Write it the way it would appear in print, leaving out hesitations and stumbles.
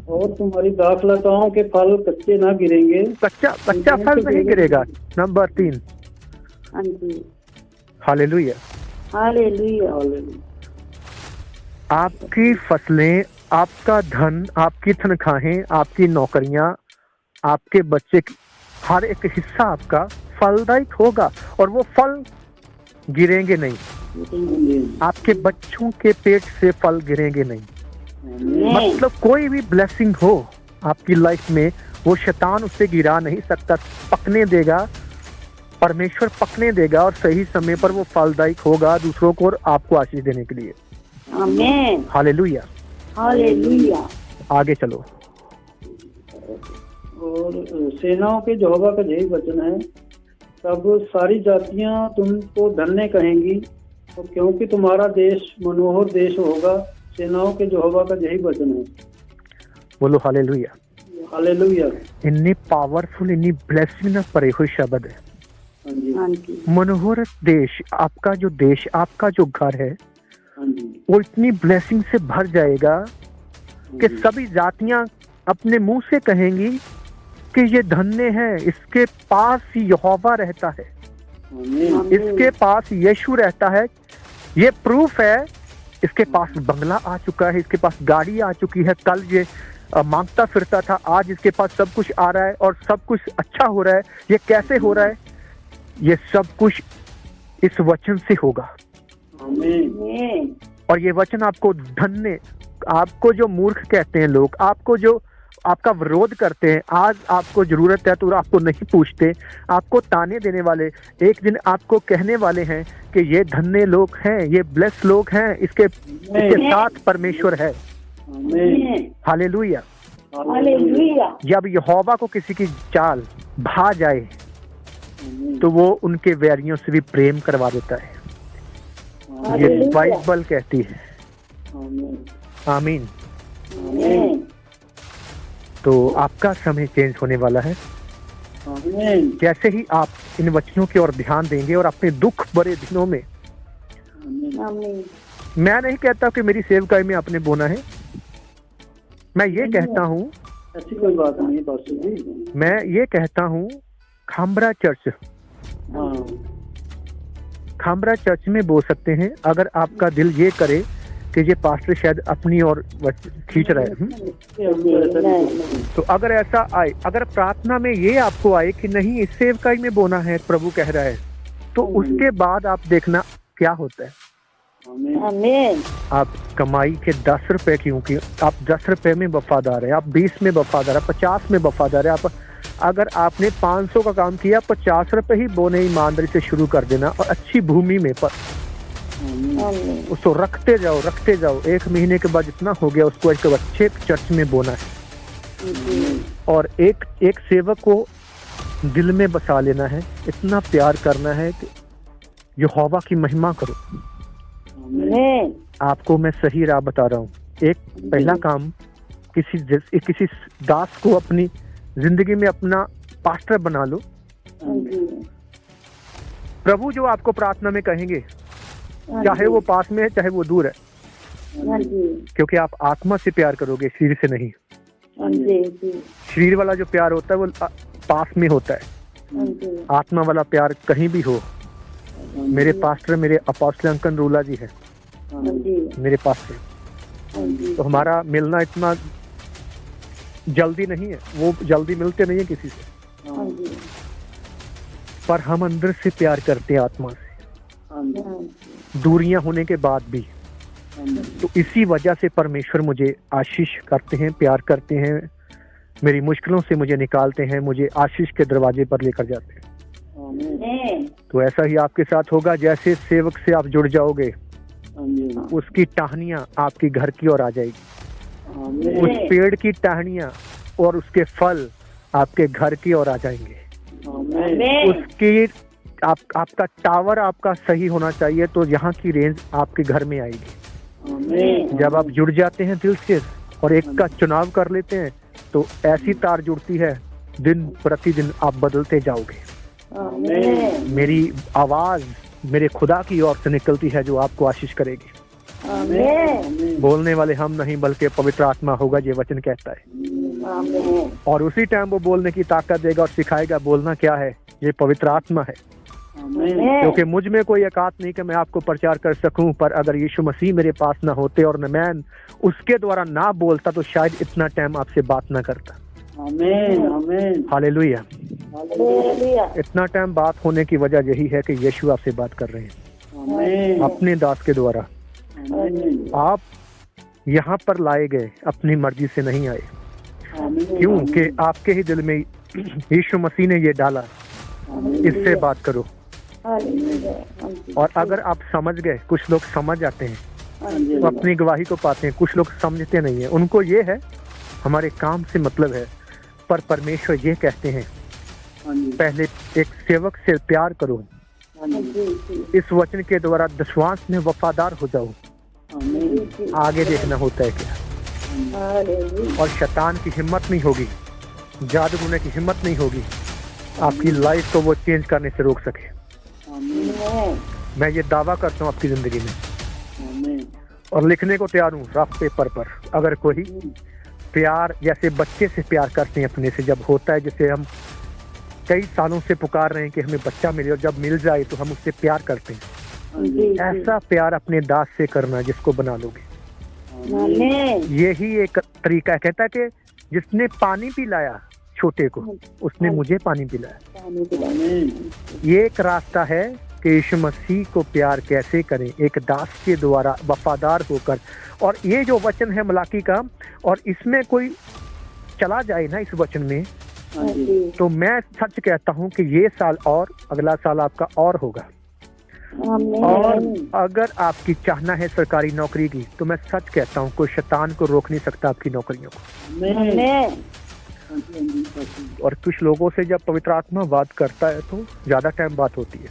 और तुम्हारी दाखलताओं के फल कच्चे ना गिरेंगे। कच्चा फल नहीं गिरेगा। नंबर 3। हाँ जी। हालेलुया। हालेलुया। आपकी फसलें, आपका धन, आपकी तनख्वाहें, आपकी नौकरियां, आपके बच्चे की हर एक हिस्सा आपका फलदायक होगा और वो फल गिरेंगे नहीं। आपके बच्चों के पेट से फल गिरेंगे नहीं। मतलब कोई भी ब्लेसिंग हो आपकी लाइफ में, वो शैतान उससे गिरा नहीं सकता। पकने देगा, परमेश्वर पकने देगा और सही समय पर वो फलदायक होगा दूसरों को और आपको आशीष देने के लिए। आमीन। हालेलुया। हालेलुया। आगे चलो। और सेनाओं के यहोवा का यही वचन है, तब सारी जातियां तुमको धन्य कहेंगी, और क्योंकि तुम्हारा देश मनोहर देश होगा। सेनाओं के यहोवा का यही वचन है। बोलो हालेलुया। हालेलुया। इतनी पावरफुल, इतनी ब्लेसिंग परे हुए शब्द है। हाँ जी। हाँ जी। मनोहर देश, आपका जो देश, आपका जो घर है, हाँ जी। वो इतनी ब्लेसिंग से भर जाएगा कि सभी जातियां अपने मुंह से कहेंगी कि ये धन्य है, इसके पास यहोवा रहता है, इसके पास यीशु रहता है। ये प्रूफ है, इसके पास बंगला आ चुका है, इसके पास गाड़ी आ चुकी है। कल ये मांगता फिरता था, आज इसके पास सब कुछ आ रहा है और सब कुछ अच्छा हो रहा है। ये कैसे हो रहा है? ये सब कुछ इस वचन से होगा। और ये वचन आपको धन्य, आपको जो मूर्ख कहते हैं लोग, आपको जो आपका विरोध करते हैं, आज आपको जरूरत है तो आपको नहीं पूछते, आपको ताने देने वाले एक दिन आपको कहने वाले हैं कि ये धन्य लोग हैं, ये ब्लेस लोग हैं, इसके साथ परमेश्वर है। हालेलुया। हालेलुया। जब यहोवा को किसी की चाल भा जाए तो वो उनके वैरियों से भी प्रेम करवा देता है। ये बाइबल कहती है। आमीन। तो आपका समय चेंज होने वाला है। जैसे ही आप इन वचनों की ओर ध्यान देंगे और अपने दुख भरे दिनों में, मैं नहीं कहता कि मेरी सेवकाई में आपने बोना है, मैं ये कहता हूँ, ऐसी कोई बात नहीं पास्टर जी, मैं ये कहता हूँ खामरा चर्च, खामरा चर्च में बोल सकते हैं। अगर आपका दिल ये करे कि ये पास्टर शायद अपनी ओर खींच रहा है, तो अगर ऐसा आए, अगर प्रार्थना में ये आपको आए कि नहीं इस सेवकाई में बोना है, प्रभु कह रहा है, तो उसके बाद आप देखना क्या होता है। आमीन। आप कमाई के 10 रुपए, क्योंकि आप 10 रुपए में वफादार है, आप 20 में वफादार है, 50 में वफादार है। आप अगर आपने 500 का काम किया, 50 रुपए ही बोने ईमानदारी से शुरू कर देना और अच्छी भूमि में पर उसको रखते जाओ। 1 महीने के बाद इतना हो गया, उसको एक अच्छे चर्च में बोना है और एक सेवक को दिल में बसा लेना है, इतना प्यार करना है कि यहोवा की महिमा करो। आपको मैं सही राह बता रहा हूँ। एक पहला काम, किसी दास को अपनी जिंदगी में अपना पास्टर बना लो। प्रभु जो आपको प्रार्थना में कहेंगे, चाहे वो पास में है चाहे वो दूर है, क्योंकि आप आत्मा से प्यार करोगे, शरीर से नहीं। शरीर वाला जो प्यार होता है वो पास में होता है, आत्मा वाला प्यार कहीं भी हो। मेरे पास्टर, मेरे अपोस्टल अंकन रूला जी है मेरे पास्टर, तो हमारा मिलना इतना जल्दी नहीं है, वो जल्दी मिलते नहीं है किसी से, पर हम अंदर से प्यार करते हैं आत्मा से, दूरियां होने के बाद भी। तो इसी वजह से परमेश्वर मुझे आशीष करते हैं, प्यार करते हैं, मेरी मुश्किलों से मुझे निकालते हैं, मुझे आशीष के दरवाजे पर लेकर जाते हैं। तो ऐसा ही आपके साथ होगा। जैसे सेवक से आप जुड़ जाओगे, उसकी टहनियां आपकी घर की ओर आ जाएगी, उस पेड़ की टहनियां और उसके फल आपके घर की ओर आ जाएंगे। उसकी आपका टावर आपका सही होना चाहिए, तो यहाँ की रेंज आपके घर में आएगी। जब आप जुड़ जाते हैं दिल से और एक का चुनाव कर लेते हैं, तो ऐसी तार जुड़ती है, दिन प्रतिदिन आप बदलते जाओगे। मेरी आवाज मेरे खुदा की ओर से निकलती है जो आपको आशीष करेगी। आमीन बोलने वाले हम नहीं बल्कि पवित्र आत्मा होगा, ये वचन कहता है। आमीन और उसी टाइम वो बोलने की ताकत देगा और सिखाएगा बोलना क्या है, ये पवित्र आत्मा है। क्योंकि मुझ में कोई औकात नहीं कि मैं आपको प्रचार कर सकूं, पर अगर यीशु मसीह मेरे पास ना होते और न मैं उसके द्वारा ना बोलता तो शायद इतना टाइम आपसे बात ना करता। आमीन आमीन हालेलुया। हालेलुया इतना टाइम बात होने की वजह यही है कि यीशु आपसे बात कर रहे हैं आमीन अपने दास के द्वारा। आमीन आप यहाँ पर लाए गए अपनी मर्जी से नहीं आए, आमीन क्योंकि आपके ही दिल में यीशु मसीह ने ये डाला, इससे बात करो। और अगर आप समझ गए, कुछ लोग समझ जाते हैं वो अपनी गवाही को पाते हैं, कुछ लोग समझते नहीं है, उनको ये है हमारे काम से मतलब है, पर परमेश्वर ये कहते हैं पहले एक सेवक से प्यार करो, इस वचन के द्वारा विश्वास में वफादार हो जाओ, आगे देखना होता है क्या। और शैतान की हिम्मत नहीं होगी, जादूगरने की हिम्मत नहीं होगी आपकी लाइफ को वो चेंज करने से रोक सके। मैं ये दावा करता हूँ आपकी जिंदगी में, और लिखने को तैयार हूँ रफ पेपर पर। अगर कोई प्यार जैसे बच्चे से प्यार करते हैं अपने से, जब होता है जैसे हम कई सालों से पुकार रहे हैं कि हमें बच्चा मिले और जब मिल जाए तो हम उससे प्यार करते हैं, ऐसा प्यार अपने दास से करना जिसको बना लोगे। यही एक तरीका है। कहता है कि जिसने पानी पिलाया छोटे को, उसने मुझे पानी पिलाया। ये एक रास्ता है कि यीशु मसीह को प्यार कैसे करें, एक दास के द्वारा वफादार होकर। और ये जो वचन है मलाकी का, और इसमें कोई चला जाए ना इस वचन में, तो मैं सच कहता हूँ कि ये साल और अगला साल आपका और होगा। और अगर आपकी चाहना है सरकारी नौकरी की, तो मैं सच कहता हूँ कोई शैतान को रोक नहीं सकता आपकी नौकरियों को। और कुछ लोगों से जब पवित्र आत्मा बात करता है तो ज्यादा टाइम बात होती है।